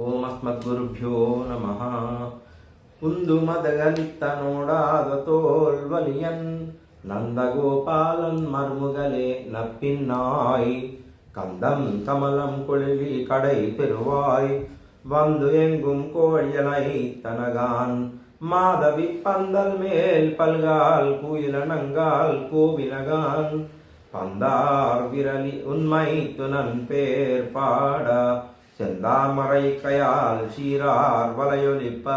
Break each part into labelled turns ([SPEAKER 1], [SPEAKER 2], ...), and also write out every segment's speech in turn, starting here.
[SPEAKER 1] ಓಂ ಅಸ್ಮದ್ಗುರುಭ್ಯೋ ನಮಃ. ಉಂದು ಮದಗಲಿತ್ತನೋಡಾದ ತೋಲ್ವಲಿಯನ್ ನಂದಗೋಪಾಲನ್ ಮರ್ಮುಗಲೆ ನಪ್ಪಿನ್ನಾಯ್ கந்தம் கமலம் குழலி கடை பெறுவாய் வந்து எங்கும் கோழியலை தனகான் மாதவி பந்தல் மேல் பல்கால் குயிலனங்கால் கோவிலகான் பந்தார் விரலி உண்மை துணன் பேர் பாட செந்தாமரை கையால் சீரார் வலையொலிப்ப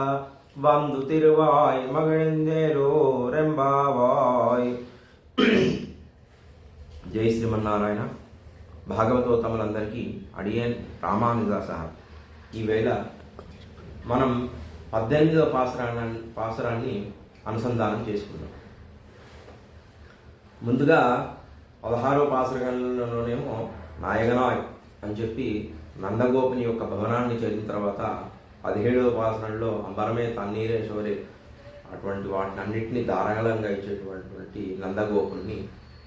[SPEAKER 1] வந்து திருவாய் மகிழ்ந்தேரோ రెంబావాయ్. జై శ్రీమన్నారాయణ. భాగవతోత్తములందరికీ అడియన్ రామానుజాస. ఈవేళ మనం 18వ పాసురాన్ని అనుసంధానం చేసుకుందాం. ముందుగా 16వ పాసురంలోనేమో నాయగనాయ్ అని చెప్పి నందగోపుని యొక్క భవనాన్ని చేరిన తర్వాత 17వ పాసురంలో అంబరమే తన్నీరే శోరే అటువంటి వాటిని అన్నింటినీ ధారాళంగా ఇచ్చేటువంటి నందగోపుని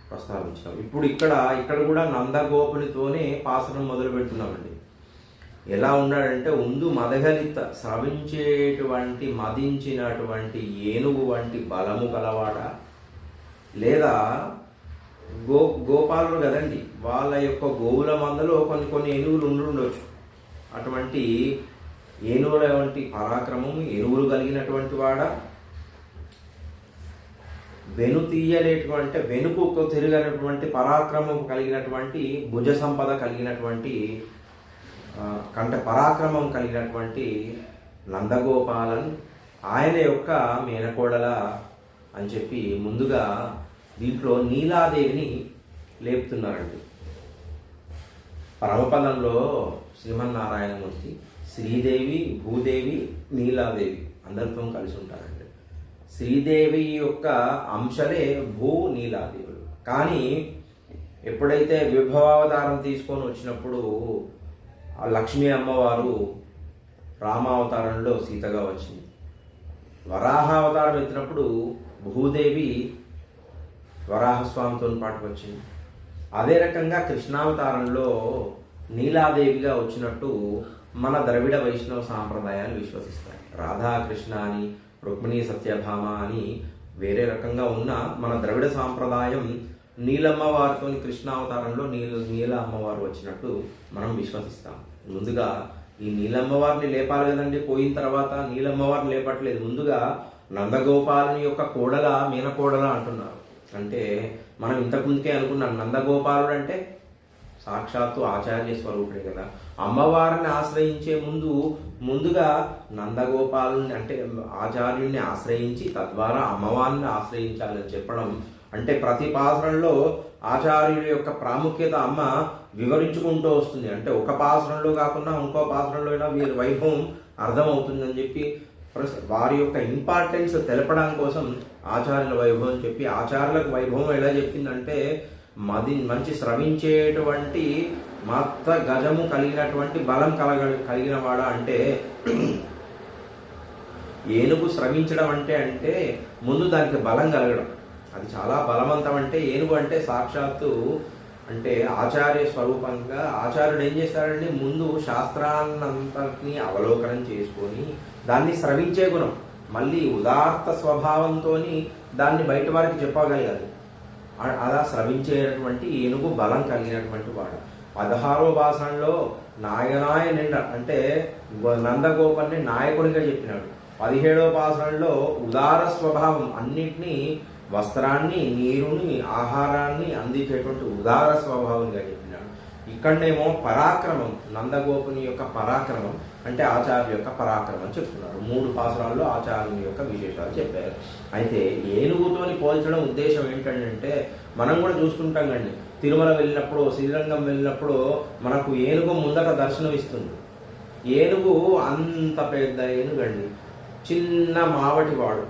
[SPEAKER 1] ప్రస్తావించాం. ఇప్పుడు ఇక్కడ కూడా నందగోపునితోనే పాసనం మొదలు పెడుతున్నామండి. ఎలా ఉన్నాడంటే ఉందు మదగలిత స్రవించేటువంటి మదించినటువంటి ఏనుగు వంటి బలము గలవాడ, లేదా గోపాలుడు కదండి, వాళ్ళ యొక్క గోవుల మందలో కొన్ని ఏనుగులు ఉండొచ్చు. అటువంటి ఏనుగుల వంటి పరాక్రమం, ఏనుగులు కలిగినటువంటి వాడ, వెను తీయలేటువంటి వెనుకు తిరిగినటువంటి పరాక్రమం కలిగినటువంటి, భుజ సంపద కలిగినటువంటి, పరాక్రమం కలిగినటువంటి నందగోపాలన్ ఆయన యొక్క మేనకోడల అని చెప్పి ముందుగా దీంట్లో నీలాదేవిని లేపుతున్నారండి. పరమపదంలో శ్రీమన్నారాయణమూర్తి శ్రీదేవి, భూదేవి, నీలాదేవి అందరితో కలిసి ఉంటారండి. శ్రీదేవి యొక్క అంశలే భూ నీలాదేవులు. కానీ ఎప్పుడైతే విభవావతారం తీసుకొని వచ్చినప్పుడు ఆ లక్ష్మీ అమ్మవారు రామావతారంలో సీతగా వచ్చింది. వరాహావతారం ఎత్తినప్పుడు భూదేవి వరాహస్వామితో పాటు వచ్చింది. అదే రకంగా కృష్ణావతారంలో నీలాదేవిగా వచ్చినట్టు మన ద్రవిడ వైష్ణవ సాంప్రదాయాలు విశ్వసిస్తాయి. రాధాకృష్ణ అని, రుక్మిణీ సత్యభామ అని వేరే రకంగా ఉన్న మన ద్రవిడ సాంప్రదాయం నీలమ్మ వారితో కృష్ణావతారంలో నీల అమ్మవారు వచ్చినట్టు మనం విశ్వసిస్తాం. ముందుగా ఈ నీలమ్మవారిని లేపాలి కదండి. పోయిన తర్వాత నీలమ్మవారిని లేపట్లేదు. ముందుగా నందగోపాలుని యొక్క కోడల, మీనకోడల అంటున్నారు. అంటే మనం ఇంతకుముందుకే అనుకున్నాం, నందగోపాలుడు అంటే సాక్షాత్తు ఆచార్య స్వరూపుడే కదా. అమ్మవారిని ఆశ్రయించే ముందుగా నందగోపాలుని అంటే ఆచార్యుడిని ఆశ్రయించి తద్వారా అమ్మవారిని ఆశ్రయించాలని చెప్పడం. అంటే ప్రతి పాసురంలో ఆచార్యుడి యొక్క ప్రాముఖ్యత అమ్మ వివరించుకుంటూ వస్తుంది. అంటే ఒక పాసురంలో కాకుండా ఇంకో పాసురంలో అయినా వీరి వైభవం అర్థమవుతుందని చెప్పి వారి యొక్క ఇంపార్టెన్స్ తెలపడం కోసం ఆచార్యుల వైభవం చెప్పి, ఆచార్యులకు వైభవం ఎలా చెప్పిందంటే మంచి స్రవించేటువంటి మత్త గజము కలిగినటువంటి బలం కలిగిన వాడ. అంటే ఏనుగు స్రవించడం అంటే ముందు దానికి బలం కలగడం, అది చాలా బలవంతం. అంటే ఏనుగు అంటే సాక్షాత్తు అంటే ఆచార్య స్వరూపంగా ఆచార్యుడు ఏం చేస్తాడండి, ముందు శాస్త్రాన్నంతటినీ అవలోకనం చేసుకొని దాన్ని స్రవించే గుణం, మళ్ళీ ఉదార్త స్వభావంతో దాన్ని బయట వారికి చెప్పగలగాలి. అలా స్రవించేటటువంటి ఏనుగు బలం కలిగినటువంటి వాడు. 16వ పాసరంలో నాయనాయ నిండ అంటే నందగోపాల్ని నాయకుడిగా చెప్పినాడు. 17వ పాసరంలో ఉదార స్వభావం, అన్నిటినీ వస్త్రాన్ని, నీరుని, ఆహారాన్ని అందించేటువంటి ఉదార స్వభావంగా చెప్పినాడు. ఇక్కడనేమో పరాక్రమం, నందగోపుని యొక్క పరాక్రమం అంటే ఆచార్య యొక్క పరాక్రమం చెప్తున్నారు. 3 పాసురాల్లో ఆచార్యుని యొక్క విశేషాలు చెప్పారు. అయితే ఏనుగుతోని పోల్చడం ఉద్దేశం ఏంటంటే, మనం కూడా చూస్తుంటాం కండి, తిరుమల వెళ్ళినప్పుడు, శ్రీరంగం వెళ్ళినప్పుడు మనకు ఏనుగు ముందట దర్శనం ఇస్తుంది. ఏనుగు అంత పెద్ద ఏనుగండి, చిన్న మావటి వాడు,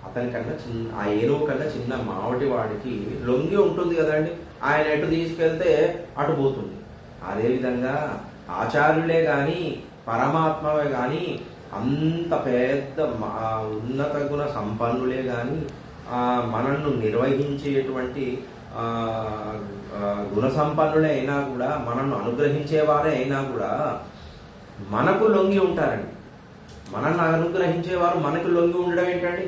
[SPEAKER 1] అతనికన్నా ఆ ఏనుగు కన్నా చిన్న మావటి వాడికి లొంగి ఉంటుంది కదండి, ఆయన ఎటు తీసుకెళ్తే అటు పోతుంది. అదేవిధంగా ఆచార్యులే కానీ పరమాత్మవే కానీ అంత పెద్ద ఉన్నత గుణ సంపన్నులే కానీ మనల్ని నిర్వహించేటువంటి గుణ సంపన్నులే అయినా కూడా, మనల్ని అనుగ్రహించేవారే అయినా కూడా మనకు లొంగి ఉంటారండి. మనల్ని అనుగ్రహించేవారు మనకు లొంగి ఉండడం ఏంటండి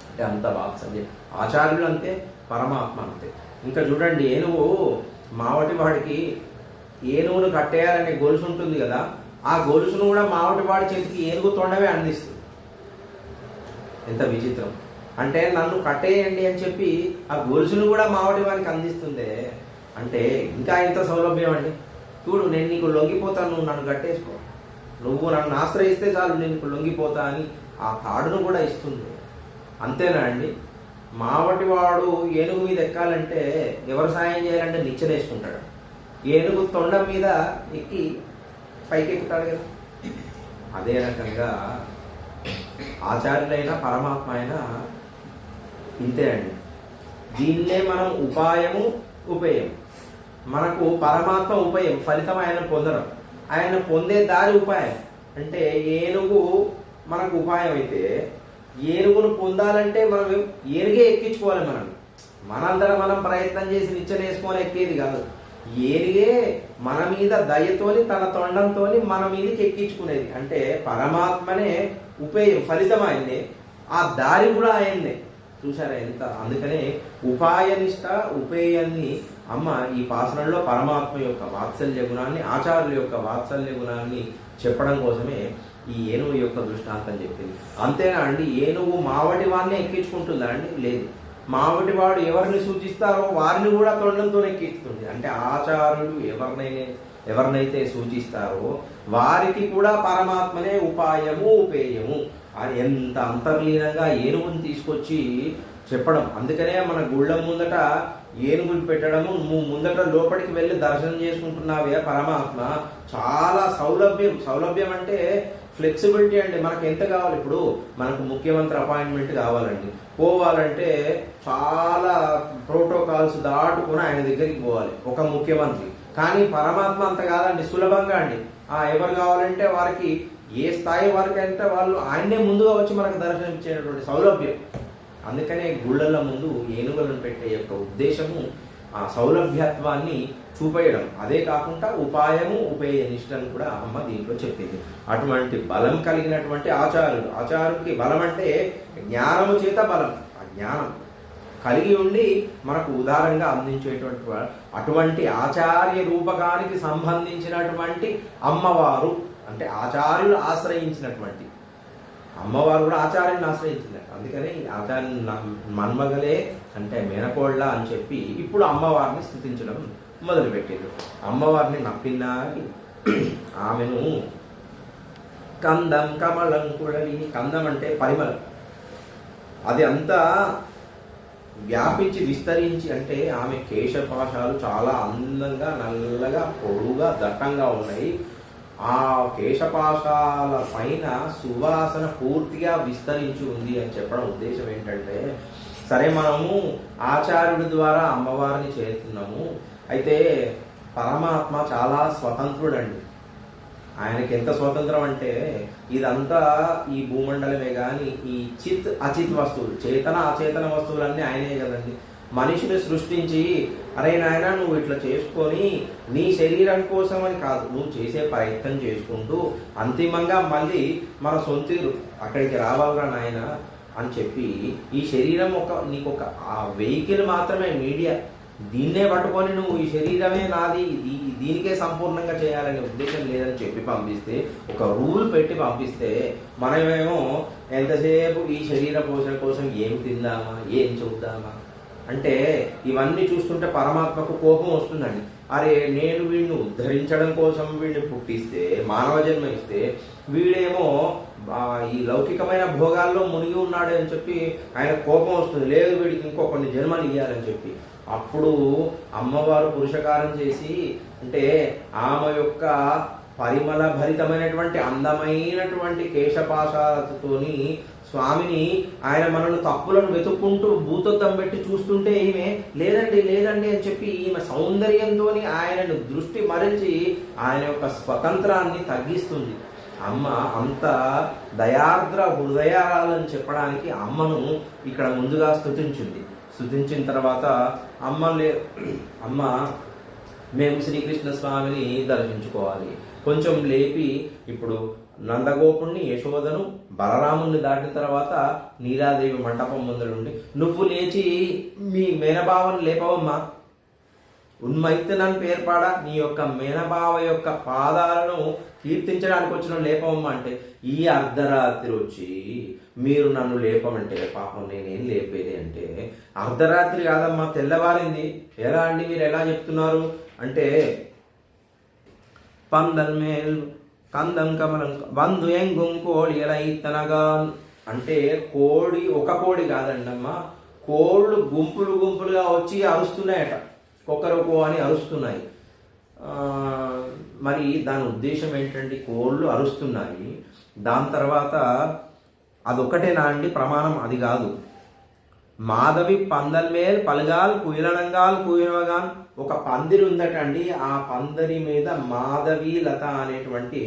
[SPEAKER 1] అంటే అంత వాత్సల్యం. ఆచార్యులు అంతే, పరమాత్మ అంతే. ఇంకా చూడండి, ఏనుగు మావటి వాడికి ఏనుగును కట్టేయాలనే గొలుసు ఉంటుంది కదా, ఆ గొలుసును కూడా మావటి వాడి చేతికి ఏనుగు తొండమే అందిస్తుంది. ఎంత విచిత్రం అంటే, నన్ను కట్టేయండి అని చెప్పి ఆ గొలుసును కూడా మావటి వాడికి అందిస్తుందే అంటే ఇంకా ఎంత సౌలభ్యం అండి. చూడు, నేను నీకు లొంగిపోతాను, నువ్వు నన్ను కట్టేసుకో, నువ్వు నన్ను ఆశ్రయిస్తే చాలు నేను నీకు లొంగిపోతా అని ఆ తాడును కూడా ఇస్తుంది. అంతేనా అండి? మావటి వాడు ఏనుగు మీద ఎక్కాలంటే ఎవరు సాయం చేయాలంటే నిచ్చెన వేసుకుంటాడు. ఏనుగు తొండం మీద ఎక్కి పైకి ఎక్కుతాడు కదా. అదే రకంగా ఆచార్యులైన పరమాత్మ అయినా ఇంతే అండి. దీన్నే మనం ఉపాయము ఉపేయం. మనకు పరమాత్మ ఉపేయం, ఫలితం ఆయన పొందడం, ఆయన పొందే దారి ఉపాయం. అంటే ఏనుగు మనకు ఉపాయం అయితే, ఏనుగును పొందాలంటే మనం ఏనుగే ఎక్కించుకోవాలి. మనందరం మనం ప్రయత్నం చేసి నిచ్చెన వేసుకొని ఎక్కేది కాదు. ఏనుగే మన మీద దయతోని తన తొండంతోని మన మీదకి ఎక్కించుకునేది. అంటే పరమాత్మనే ఉపేయం, ఫలితం ఆయన్నే, ఆ దారి కూడా ఆయన్నే. చూసారా ఎంత? అందుకనే ఉపాయనిష్ట ఉపేయాన్ని అమ్మ ఈ పాసనంలో పరమాత్మ యొక్క వాత్సల్య గుణాన్ని, ఆచార్యుల యొక్క వాత్సల్య గుణాన్ని చెప్పడం కోసమే ఈ ఏనుగు యొక్క దృష్టాంతం చెప్పింది. అంతేనా అండి? ఏనుగు మావటి వాడిని ఎక్కించుకుంటుందా అండి? లేదు. మావటి వాడు ఎవరిని సూచిస్తారో వారిని కూడా తొండంతో ఎక్కిస్తుంది. అంటే ఆచార్యులు ఎవరినైతే సూచిస్తారో వారికి కూడా పరమాత్మనే ఉపాయము ఉపేయము అని ఎంత అంతర్లీనంగా ఏనుగుని తీసుకొచ్చి చెప్పడం. అందుకనే మన గుళ్ళ ముందట ఏనుగుని పెట్టడము, నువ్వు ముందట లోపలికి వెళ్ళి దర్శనం చేసుకుంటున్నావే పరమాత్మ. చాలా సౌలభ్యం అంటే ఫ్లెక్సిబిలిటీ అండి. మనకు ఎంత కావాలి? ఇప్పుడు మనకు ముఖ్యమంత్రి అపాయింట్మెంట్ కావాలండి, పోవాలంటే చాలా ప్రోటోకాల్స్ దాటుకుని ఆయన దగ్గరికి పోవాలి ఒక ముఖ్యమంత్రి. కానీ పరమాత్మ అంత కాదండి, సులభంగా అండి. ఎవరు కావాలంటే వారికి ఏ స్థాయి వారికి అంటే వాళ్ళు ఆయన్నే ముందుగా వచ్చి మనకు దర్శనం ఇచ్చేటటువంటి సౌలభ్యం. అందుకనే గుళ్ళల ముందు ఏనుగులను పెట్టే యొక్క ఉద్దేశము ఆ సౌలభ్యత్వాన్ని చూపేయడం. అదే కాకుండా ఉపాయము ఉపేయ నిష్టను కూడా అమ్మ దీంట్లో చెప్పింది. అటువంటి బలం కలిగినటువంటి ఆచార్యుడికి బలం అంటే జ్ఞానము చేత బలం. ఆ జ్ఞానం కలిగి ఉండి మనకు ఉదారంగా అందించేటువంటి అటువంటి ఆచార్య రూపకానికి సంబంధించినటువంటి అమ్మవారు. అంటే ఆచార్యులు ఆశ్రయించినటువంటి అమ్మవారు కూడా ఆచార్యుని ఆశ్రయించింది. అందుకని ఆచార్యుని మన్మగలే అంటే మేనకోళ్ళ అని చెప్పి ఇప్పుడు అమ్మవారిని స్తుతించడం మొదలుపెట్టారు. అమ్మవారిని నప్పినారి ఆమెను కందం కమలం కుడలి, కందం అంటే పరిమళం, అది అంతా వ్యాపించి విస్తరించి, అంటే ఆమె కేశపాశాలు చాలా అందంగా నల్లగా పొడుగా దట్టంగా ఉన్నాయి. ఆ కేశపాశాల పైన సువాసన పూర్తిగా విస్తరించి ఉంది అని చెప్పడం ఉద్దేశం ఏంటంటే, సరే మనము ఆచార్యుడి ద్వారా అమ్మవారిని చేరుతున్నాము, అయితే పరమాత్మ చాలా స్వతంత్రుడండి. ఆయనకి ఎంత స్వతంత్రం అంటే ఇదంతా ఈ భూమండలమే కానీ ఈ చిత్ అచిత్ వస్తువులు, చేతన అచేతన వస్తువులన్నీ ఆయనే కదండి. మనిషిని సృష్టించి అరే నాయన నువ్వు ఇట్లా చేసుకొని నీ శరీరం కోసం అని కాదు, నువ్వు చేసే ప్రయత్నం చేసుకుంటూ అంతిమంగా మళ్ళీ మన సొంతూరు అక్కడికి రావాలరా నాయన అని చెప్పి ఈ శరీరం నీకు ఒక ఆ వెహికల్ మాత్రమే, మీడియా, దీన్నే పట్టుకొని నువ్వు ఈ శరీరమే నాది, దీనికే సంపూర్ణంగా చేయాలనే ఉద్దేశం లేదని చెప్పి పంపిస్తే, ఒక రూల్ పెట్టి పంపిస్తే మనమేమో ఎంతసేపు ఈ శరీర పోషణ కోసం ఏం తిందామా, ఏం చూద్దామా అంటే ఇవన్నీ చూస్తుంటే పరమాత్మకు కోపం వస్తుందండి. అరే నేను వీడిని ఉద్ధరించడం కోసం వీడిని పుట్టిస్తే, మానవ జన్మ ఇస్తే, వీడేమో ఈ లౌకికమైన భోగాల్లో మునిగి ఉన్నాడు అని చెప్పి ఆయన కోపం వస్తుంది. లేదు వీడికి ఇంకో కొన్ని జన్మలు ఇవ్వాలని చెప్పి అప్పుడు అమ్మవారు పురుషకారం చేసి, అంటే ఆమె యొక్క పరిమళ భరితమైనటువంటి అందమైనటువంటి కేశపాశాలతోని స్వామిని ఆయన మనల్ని తప్పులను వెతుక్కుంటూ భూతత్వం పెట్టి చూస్తుంటే ఈమె లేదండి లేదండి అని చెప్పి ఈమె సౌందర్యంతో ఆయనను దృష్టి మరల్చి ఆయన యొక్క స్వతంత్రాన్ని తగ్గిస్తుంది. అమ్మ అంత దయార్ద్ర హృదయాలని చెప్పడానికి అమ్మను ఇక్కడ ముందుగా స్తుతించింది. స్తుతించిన తర్వాత అమ్మ మేము శ్రీకృష్ణ స్వామిని దర్శించుకోవాలి, కొంచెం లేపి ఇప్పుడు నందగోపుణ్ణి యశోదను బలరాముణ్ణి దాటిన తర్వాత నీలాదేవి మంటపం ముందరుండి నువ్వు లేచి మీ మేనబావను లేపవమ్మా, ఉన్మైత్తనని పేర్పాడా, నీ యొక్క మేనబావ యొక్క పాదాలను కీర్తించడానికి వచ్చిన లేపవమ్మా అంటే, ఈ అర్ధరాత్రి వచ్చి మీరు నన్ను లేపమంటే పాపం నేనేం లేపేది అంటే, అర్ధరాత్రి కాదమ్మా తెల్లవారింది, ఎలా అండి మీరు ఎలా చెప్తున్నారు అంటే, పందల్ మేల్ కందం కమలం వందు ఎంగుం కోడి ఎలా ఇత్తనగా అంటే, కోడి ఒక కోడి కాదండి అమ్మా, కోళ్ళు గుంపులు గుంపులుగా వచ్చి అరుస్తున్నాయట, కొక్కరొకో అని అరుస్తున్నాయి. మరి దాని ఉద్దేశం ఏంటంటే, కోళ్ళు అరుస్తున్నాయి, దాని తర్వాత అదొక్కటేనా అండి ప్రమాణం? అది కాదు. మాధవి పందల్ మేల్ పలగాల్ కుయిలనంగాల్ కుయిలగాన్, ఒక పందిరి ఉందట అండి, ఆ పందిరి మీద మాధవి లత అనేటువంటి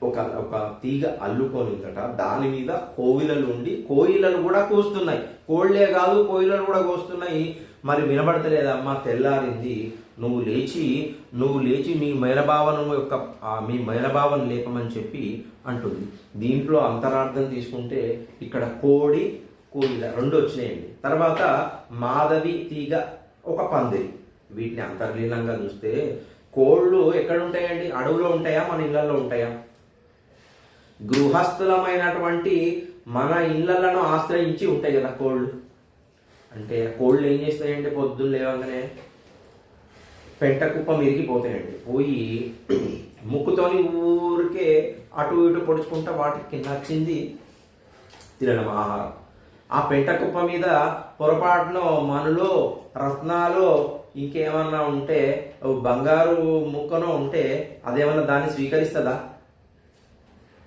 [SPEAKER 1] ఒక ఒక తీగ అల్లుకొని ఉందట, దాని మీద కోయిలలు ఉండి కోయిలలు కూడా కూస్తున్నాయి, కోళ్లే కాదు కోయిలలు కూడా కూస్తున్నాయి. మరి వినబడతలేదమ్మా, తెల్లారింది, నువ్వు లేచి మీ మైలభావను లేపమని చెప్పి అంటుంది. దీంట్లో అంతరార్థం తీసుకుంటే ఇక్కడ కోడి కోయిల రెండు వచ్చినాయండి. తర్వాత మాధవి తీగ ఒక పందిరి, వీటిని అంతర్లీనంగా చూస్తే కోళ్ళు ఎక్కడ ఉంటాయండి? అడవులో ఉంటాయా, మన ఇళ్లలో ఉంటాయా? గృహస్థులమైనటువంటి మన ఇళ్లను ఆశ్రయించి ఉంటాయి కదా కోళ్ళు. అంటే కోళ్ళు ఏం చేస్తాయండి? పొద్దున్న లేవగానే పెంట కుప్ప మిరిగిపోతాయండి, పోయి ముక్కుతోని ఊరికే అటు ఇటు పొడుచుకుంటా వాటికి నచ్చింది తినడం ఆహారం. ఆ పెంట కుప్ప మీద పొరపాటున మనులో రత్నాలు ఇంకేమన్నా ఉంటే, బంగారు ముక్కనో ఉంటే అదేమన్నా దాన్ని స్వీకరిస్తుందా?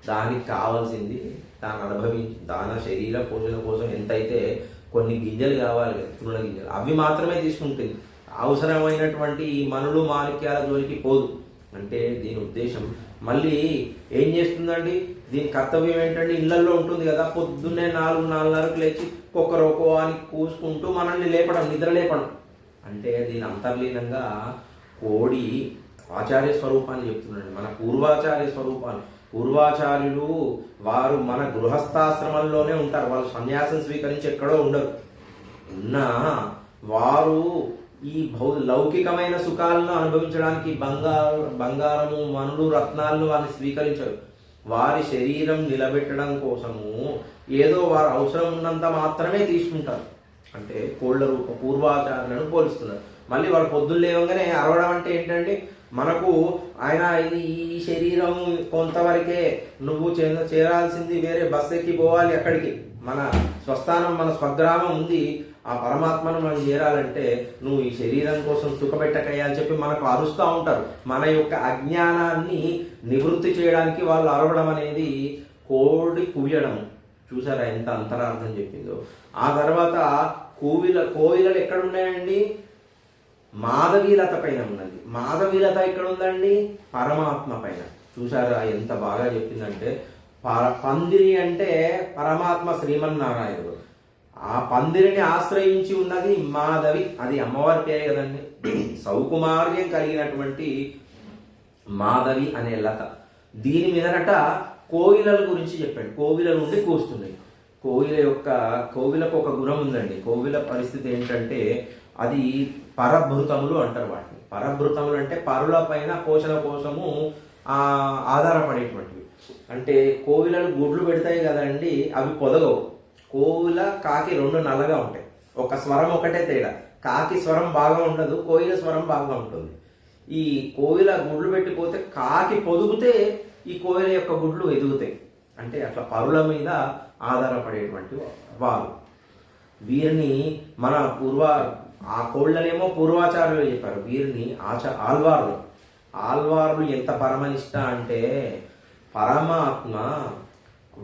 [SPEAKER 1] దానికి కావాల్సింది దాన్ని అనుభవించి దాని శరీర పోషణ కోసం ఎంతైతే కొన్ని గింజలు కావాలి కదా, తృణ గింజలు, అవి మాత్రమే తీసుకుంటుంది. అవసరమైనటువంటి ఈ మనులు మాణిక్యాల జోలికి పోదు. అంటే దీని ఉద్దేశం మళ్ళీ ఏం చేస్తుందండి? దీని కర్తవ్యం ఏంటంటే, ఇళ్లలో ఉంటుంది కదా, పొద్దున్నే 4-4:30కు లేచి కొక్కరోకో అని కూసుకుంటూ మనల్ని లేపడం, నిద్ర లేపడం. అంటే దీని అంతర్లీనంగా కోడి ఆచార్య స్వరూపాన్ని చెప్తున్నాడు, మన పూర్వాచార్య స్వరూపాన్ని. పూర్వాచార్యులు వారు మన గృహస్థాశ్రమంలోనే ఉంటారు, వాళ్ళు సన్యాసం స్వీకరించి ఎక్కడో ఉండరు. ఉన్నా వారు ఈ లౌకికమైన సుఖాలను అనుభవించడానికి బంగారము మనులు రత్నాలను వారిని స్వీకరించరు. వారి శరీరం నిలబెట్టడం కోసము ఏదో వారు అవసరం ఉన్నంత మాత్రమే తీసుకుంటారు. అంటే కోళ్ళ రూప పూర్వాచారులను పోలుస్తున్నారు. మళ్ళీ వాళ్ళు పొద్దున్న లేవగానే అరవడం అంటే ఏంటంటే, మనకు ఆయన ఇది ఈ శరీరం కొంతవరకే, నువ్వు చేరాల్సింది వేరే, బస్ ఎక్కి పోవాలి అక్కడికి, మన స్వస్థానం మన స్వగ్రామం ఉంది, ఆ పరమాత్మను మనం చేరాలంటే నువ్వు ఈ శరీరం కోసం సుఖపెట్టకయ్యా అని చెప్పి మనకు అరుస్తూ ఉంటారు. మన యొక్క అజ్ఞానాన్ని నివృత్తి చేయడానికి వాళ్ళు అరవడం అనేది కోడి కూయడం. చూసారా ఎంత అంతరార్థం చెప్పిందో. ఆ తర్వాత కోయిలలు ఎక్కడ ఉన్నాయండి? మాధవీలత పైన ఉన్నది. మాధవీలత ఎక్కడ ఉందండి? పరమాత్మ పైన. చూసారా ఎంత బాగా చెప్పిందంటే, పందిరి అంటే పరమాత్మ శ్రీమన్నారాయణుడు, ఆ పందిరిని ఆశ్రయించి ఉన్నది మాధవి, అది అమ్మవారి పేరే కదండి. సౌకుమార్యం కలిగినటువంటి మాధవి అనే లత. దీని మీదనట కోయిలల గురించి చెప్పాడు. కోవిల నుండి కూస్తున్నాయి. కోవిలకు ఒక గుణం ఉందండి. కోవిల పరిస్థితి ఏంటంటే, అది పరభృతములు అంటారు వాటిని. పరభృతములు అంటే పరుల పైన పోషణ కోసము ఆధారపడేటువంటివి. అంటే కోవిలలు గుడ్లు పెడతాయి కదండి, అవి పొదగవు. కోవిల కాకి రెండు నల్లగా ఉంటాయి, ఒక స్వరం ఒకటే తేడా. కాకి స్వరం బాగా ఉండదు, కోయిల స్వరం బాగా ఉంటుంది. ఈ కోవిల గుడ్లు పెట్టిపోతే కాకి పొదుగుతే ఈ కోయిల యొక్క గుడ్లు ఎదుగుతాయి. అంటే అట్లా పరుల మీద ఆధారపడేటువంటి వారు. వీరిని మన ఆ కోళ్ళనేమో పూర్వాచార్యులు చెప్పారు, వీరిని ఆల్వార్లు ఎంత పరమనిష్ట అంటే, పరమాత్మ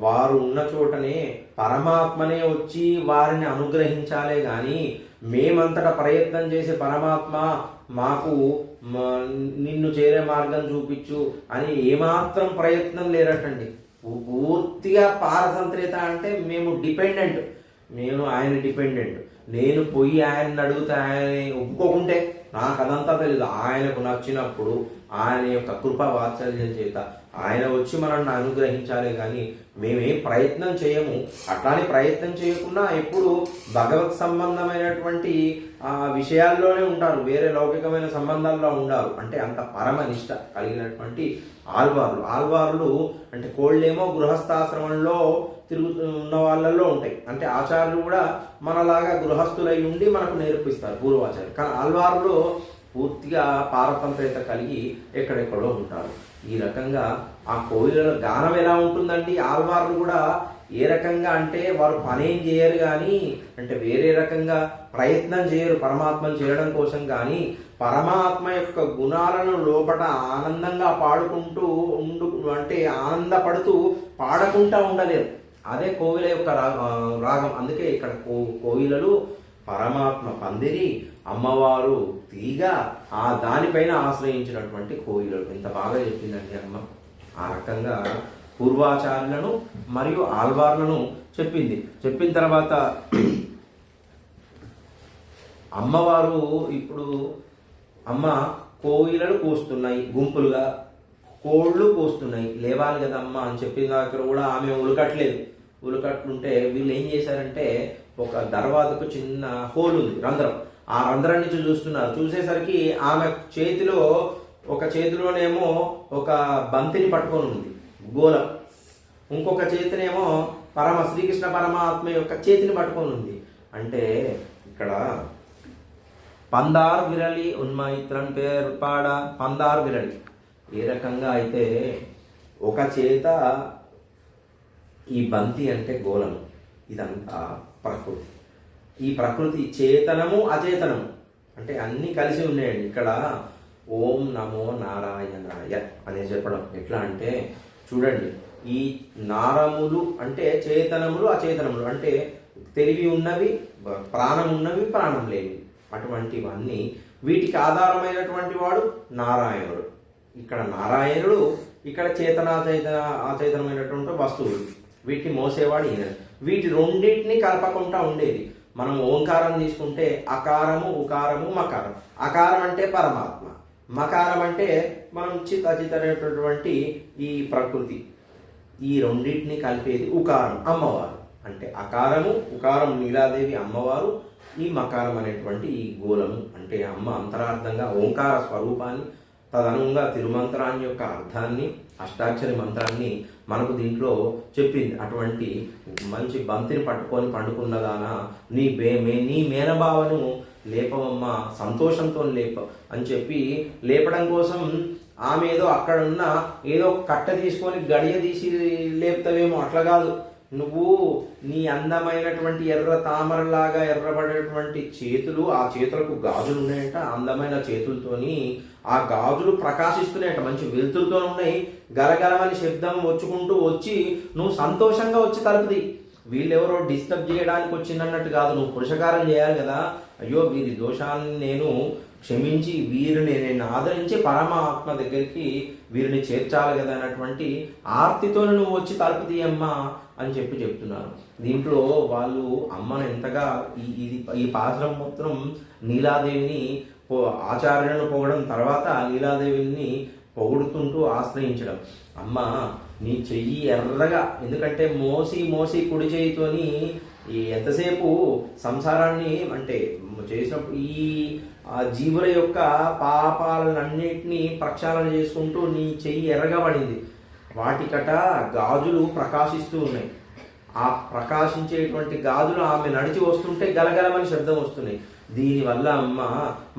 [SPEAKER 1] వారు ఉన్న చోటనే పరమాత్మనే వచ్చి వారిని అనుగ్రహించాలే గాని, మేమంతటా ప్రయత్నం చేసే పరమాత్మ మాకు నిన్ను చేరే మార్గం చూపించు అని ఏమాత్రం ప్రయత్నం లేరటండి. పూర్తిగా పారతంత్ర్యత అంటే మేము డిపెండెంట్, నేను ఆయన డిపెండెంట్, నేను పోయి ఆయన్ని అడుగుతా ఆయన ఒప్పుకోకుంటే నాకు అదంతా తెలియదు. ఆయనకు నచ్చినప్పుడు ఆయన యొక్క కృపా వాత్సల్యం చేత ఆయన వచ్చి మనల్ని అనుగ్రహించాలి, కానీ మేమేం ప్రయత్నం చేయము. అట్లానే ప్రయత్నం చేయకుండా ఎప్పుడు భగవత్ సంబంధమైనటువంటి విషయాల్లోనే ఉంటారు, వేరే లౌకికమైన సంబంధాల్లో ఉండారు. అంటే అంత పరమనిష్ట కలిగినటువంటి ఆల్వార్లు అంటే కోళ్ళేమో గృహస్థాశ్రమంలో తిరుగుతున్న వాళ్ళల్లో ఉంటాయి. అంటే ఆచార్యులు కూడా మనలాగా గృహస్థులై ఉండి మనకు నేర్పిస్తారు పూర్వాచార్యులు. కానీ ఆల్వార్లు పూర్తిగా పారతంత్రత కలిగి ఎక్కడెక్కడో ఉంటారు. ఈ రకంగా ఆ కోయిలలో గానం ఎలా ఉంటుందండి? ఆల్వార్లు కూడా ఏ రకంగా అంటే వారు పనేం చేయరు, కానీ అంటే వేరే రకంగా ప్రయత్నం చేయరు పరమాత్మను చేరడం కోసం, కానీ పరమాత్మ యొక్క గుణాలను లోపల ఆనందంగా పాడుకుంటూ అంటే ఆనందపడుతూ పాడకుండా ఉండలేరు. అదే కోవిల యొక్క రాగం. అందుకే ఇక్కడ కోవిలలు పరమాత్మ పందిరి, అమ్మవారు తీగ, ఆ దానిపైన ఆశ్రయించినటువంటి కోయిలలు. ఎంత బాగా చెప్పిందండి అమ్మ. ఆ రకంగా పూర్వాచార్యులను మరియు ఆల్వార్లను చెప్పింది. చెప్పిన తర్వాత అమ్మవారు ఇప్పుడు అమ్మ కోయిలలు కూస్తున్నాయి, గుంపులుగా కోళ్ళు కూస్తున్నాయి, లేవాలి కదమ్మా అని చెప్పిన దగ్గర కూడా ఆమె ఉలకట్లుంటే వీళ్ళు ఏం చేశారంటే ఒక దర్వాజకు చిన్న హోల్ ఉంది, రంధ్రం. ఆ రంధ్రం నుంచి చూస్తున్నారు. చూసేసరికి ఆమె ఒక చేతిలోనేమో ఒక బంతిని పట్టుకొని ఉంది గోళం, ఇంకొక చేతినేమో శ్రీకృష్ణ పరమాత్మ యొక్క చేతిని పట్టుకొని ఉంది. అంటే ఇక్కడ పందార్ విరలి ఉన్మైత్రన్ పేరు పాడ పందార్ విరలి. ఏ రకంగా అయితే ఒక చేత ఈ బంతి అంటే గోళము, ఇదంతా ప్రకృతి. ఈ ప్రకృతి చేతనము అచేతనము అంటే అన్నీ కలిసి ఉన్నాయండి. ఇక్కడ ఓం నమో నారాయణాయ అనే చెప్పడం ఎట్లా అంటే చూడండి, ఈ నారములు అంటే చేతనములు అచేతనములు, అంటే తెలివి ఉన్నవి, ప్రాణం ఉన్నవి, ప్రాణం లేనివి, అటువంటివన్నీ వీటికి ఆధారమైనటువంటి వాడు నారాయణుడు. ఇక్కడ నారాయణుడు, ఇక్కడ అచేతనమైనటువంటి వస్తువులు, వీటిని మోసేవాడు ఈయన. వీటి రెండింటిని కలపకుండా ఉండేది. మనం ఓంకారం తీసుకుంటే అకారము, ఉకారము, మకారం. అకారం అంటే పరమాత్మ, మకారం అంటే మనం అచితమైనటువంటి ఈ ప్రకృతి. ఈ రెండింటిని కలిపేది ఉకారం, అమ్మవారు. అంటే అకారము, ఉకారం నీలాదేవి అమ్మవారు, ఈ మకారం అనేటువంటి ఈ గోళము అంటే అమ్మ అంతరార్థంగా ఓంకార స్వరూపాన్ని, తదనుగుణంగా తిరుమంత్రాన్ని యొక్క అర్థాన్ని, అష్టాక్షరి మంత్రాన్ని మనకు దీంట్లో చెప్పింది. అటువంటి మంచి బంతిని పట్టుకొని పండుకున్నదానా నీ మేనబావను లేపవమ్మ, సంతోషంతో లేప అని చెప్పి లేపడం కోసం ఆమె ఏదో అక్కడున్న ఏదో కట్ట తీసుకొని గడియ తీసి లేపుతావేమో, అట్లా కాదు. నువ్వు నీ అందమైనటువంటి ఎర్ర తామరలాగా ఎర్రబడేటువంటి చేతులు, ఆ చేతులకు గాజులు ఉన్నాయంట, అందమైన చేతులతోని ఆ గాజులు ప్రకాశిస్తున్నాయంట, మంచి వెలుతురుతో ఉన్నాయి. గలగలమని శబ్దం వచ్చుకుంటూ వచ్చి నువ్వు సంతోషంగా వచ్చి తలుపుది. వీళ్ళెవరో డిస్టర్బ్ చేయడానికి వచ్చిందన్నట్టు కాదు, నువ్వు పురుషకారం చేయాలి కదా. అయ్యో వీరి దోషాన్ని నేను క్షమించి వీరిని నేను ఆదరించి పరమాత్మ దగ్గరికి వీరిని చేర్చాలి కదా అన్నటువంటి ఆర్తితో నువ్వు వచ్చి తలుపు తీయమ్మా అని చెప్తున్నారు. దీంట్లో వాళ్ళు అమ్మను ఎంతగా ఈ పాత్రం మొత్తం నీలాదేవిని ఆచార్యులను పొగడం, తర్వాత నీలాదేవిని పొగుడుతుంటూ ఆశ్రయించడం. అమ్మ నీ చెయ్యి ఎర్రగా, ఎందుకంటే మోసి కుడి చేయితోని ఎంతసేపు సంసారాన్ని అంటే చేసినప్పుడు ఈ జీవుల యొక్క పాపాలన్నింటినీ ప్రక్షాళన చేసుకుంటూ నీ చెయ్యి ఎర్రగా పడింది. వాటికట గాజులు ప్రకాశిస్తూ ఉన్నాయి. ఆ ప్రకాశించేటువంటి గాజులు ఆమె నడిచి వస్తుంటే గలగలమని శబ్దం వస్తున్నాయి. దీనివల్ల అమ్మ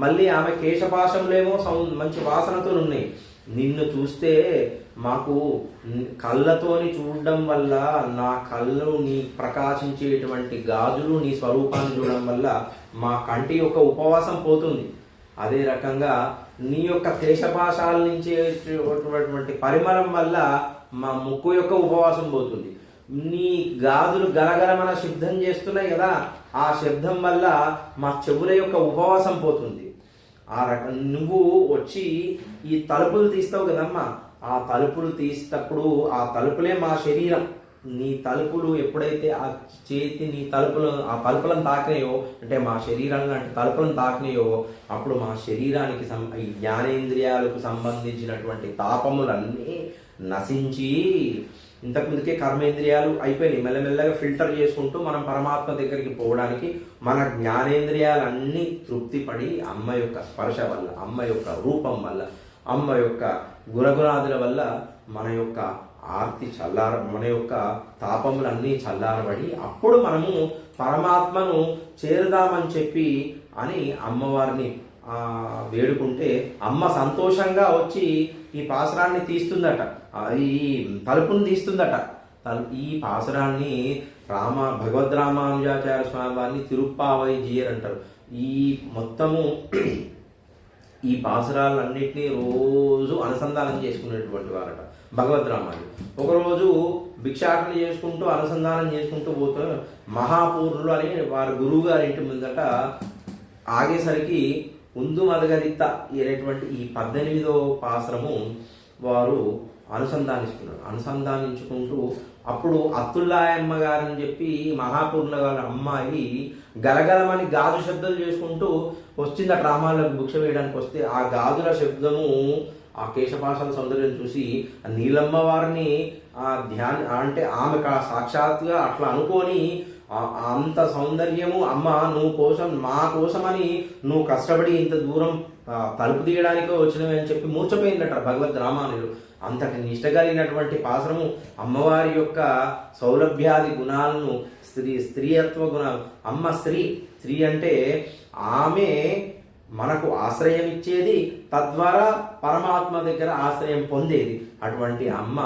[SPEAKER 1] మళ్ళీ ఆమె కేశపాశంలేమో మంచి వాసనతో ఉన్నాయి. నిన్ను చూస్తే మాకు కళ్ళతోని చూడడం వల్ల, నా కళ్ళు నీ ప్రకాశించేటువంటి గాజులు నీ స్వరూపాన్ని చూడడం వల్ల మా కంటి యొక్క ఉపవాసం పోతుంది. అదే రకంగా నీ యొక్క కేశపాశాల నుంచి పరిమళం వల్ల మా ముక్కు యొక్క ఉపవాసం పోతుంది. నీ గాజులు గలగలమన శబ్దం చేస్తున్నాయి కదా, ఆ శబ్దం వల్ల మా చెవుల యొక్క ఉపవాసం పోతుంది. ఆ రకం నువ్వు వచ్చి ఈ తలుపులు తీస్తావు కదమ్మా, ఆ తలుపులు తీసేటప్పుడు ఆ తలుపులే మా శరీరం. నీ తలుపులు ఎప్పుడైతే ఆ చేతి నీ ఆ తలుపులను తాకినాయో, అంటే మా శరీరం లాంటి తలుపులను తాకినాయో, అప్పుడు మా శరీరానికి ఈ జ్ఞానేంద్రియాలకు సంబంధించినటువంటి తాపములన్నీ నశించి, ఇంతకుముందుకే కర్మేంద్రియాలు అయిపోయినాయి, మెల్లమెల్లగా ఫిల్టర్ చేసుకుంటూ మనం పరమాత్మ దగ్గరికి పోవడానికి మన జ్ఞానేంద్రియాలన్నీ తృప్తిపడి అమ్మ యొక్క స్పర్శ వల్ల, అమ్మ యొక్క రూపం వల్ల, అమ్మ యొక్క గుణగుణాదుల వల్ల మన యొక్క ఆర్తి మన యొక్క తాపములన్నీ చల్లారబడి అప్పుడు మనము పరమాత్మను చేరుదామని చెప్పి అని అమ్మవారిని వేడుకుంటే అమ్మ సంతోషంగా వచ్చి ఈ పాసరాన్ని తీస్తుందట, ఈ తలుపుని తీస్తుందట. ఈ పాసరాన్ని భగవద్ రామానుజాచార్య స్వామి వారిని తిరుప్పావై జీయర్ అంటారు. ఈ మొత్తము ఈ పాసురాలన్నింటినీ రోజు అనుసంధానం చేసుకునేటువంటి వారట భగవద్ రామానుజు. ఒకరోజు భిక్షాటన చేసుకుంటూ అనుసంధానం చేసుకుంటూ పోతూ మహాపూర్ణులు అని వారి గురువు గారి ఇంటి ముందట ఆగేసరికి ఉందు మదగరిత అనేటువంటి ఈ 18వ పాసరము వారు అనుసంధానించుకుంటూ అప్పుడు అత్తుల్లాయమ్మ గారని చెప్పి మహాపూర్ణ గారి అమ్మాయి గలగలమని గాజు శబ్దాలు చేసుకుంటూ వచ్చింది ఆ గ్రామాలకు భిక్ష వేయడానికి వస్తే ఆ గాజుల శబ్దము ఆ కేశపాషాల సౌందర్యం చూసి నీలమ్మ వారిని అంటే ఆమె సాక్షాత్తుగా అట్లా అనుకొని అంత సౌందర్యము అమ్మ నువ్వు మా కోసమని నువ్వు కష్టపడి ఇంత దూరం తలుపు తీయడానికో వచ్చినవి అని చెప్పి మూర్చపోయిందట భగవద్ రామానుజులు. అంతటి నిష్ట కలిగినటువంటి పాసరము అమ్మవారి యొక్క సౌలభ్యాది గుణాలను స్త్రీయత్వ గుణాలు. అమ్మ స్త్రీ అంటే ఆమె మనకు ఆశ్రయం ఇచ్చేది, తద్వారా పరమాత్మ దగ్గర ఆశ్రయం పొందేది. అటువంటి అమ్మ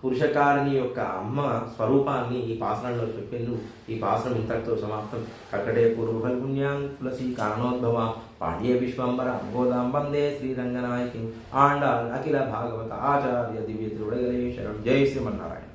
[SPEAKER 1] పురుషకారిణి యొక్క అమ్మ స్వరూపాన్ని ఈ పాసరంలో చెప్పిండు. ఈ పాసరం ఇంతటితో సమాప్తం. కక్కడే పూర్వఫల్గుణ్యాం తులసి కారణోద్భవ పాండ్య విశ్వంబర గోదాం వందే శ్రీరంగనాయకి ఆండాల్ అఖిల భాగవత ఆచార్య దివ్య త్రివడగలే శరణం. జై శ్రీమన్నారాయణ.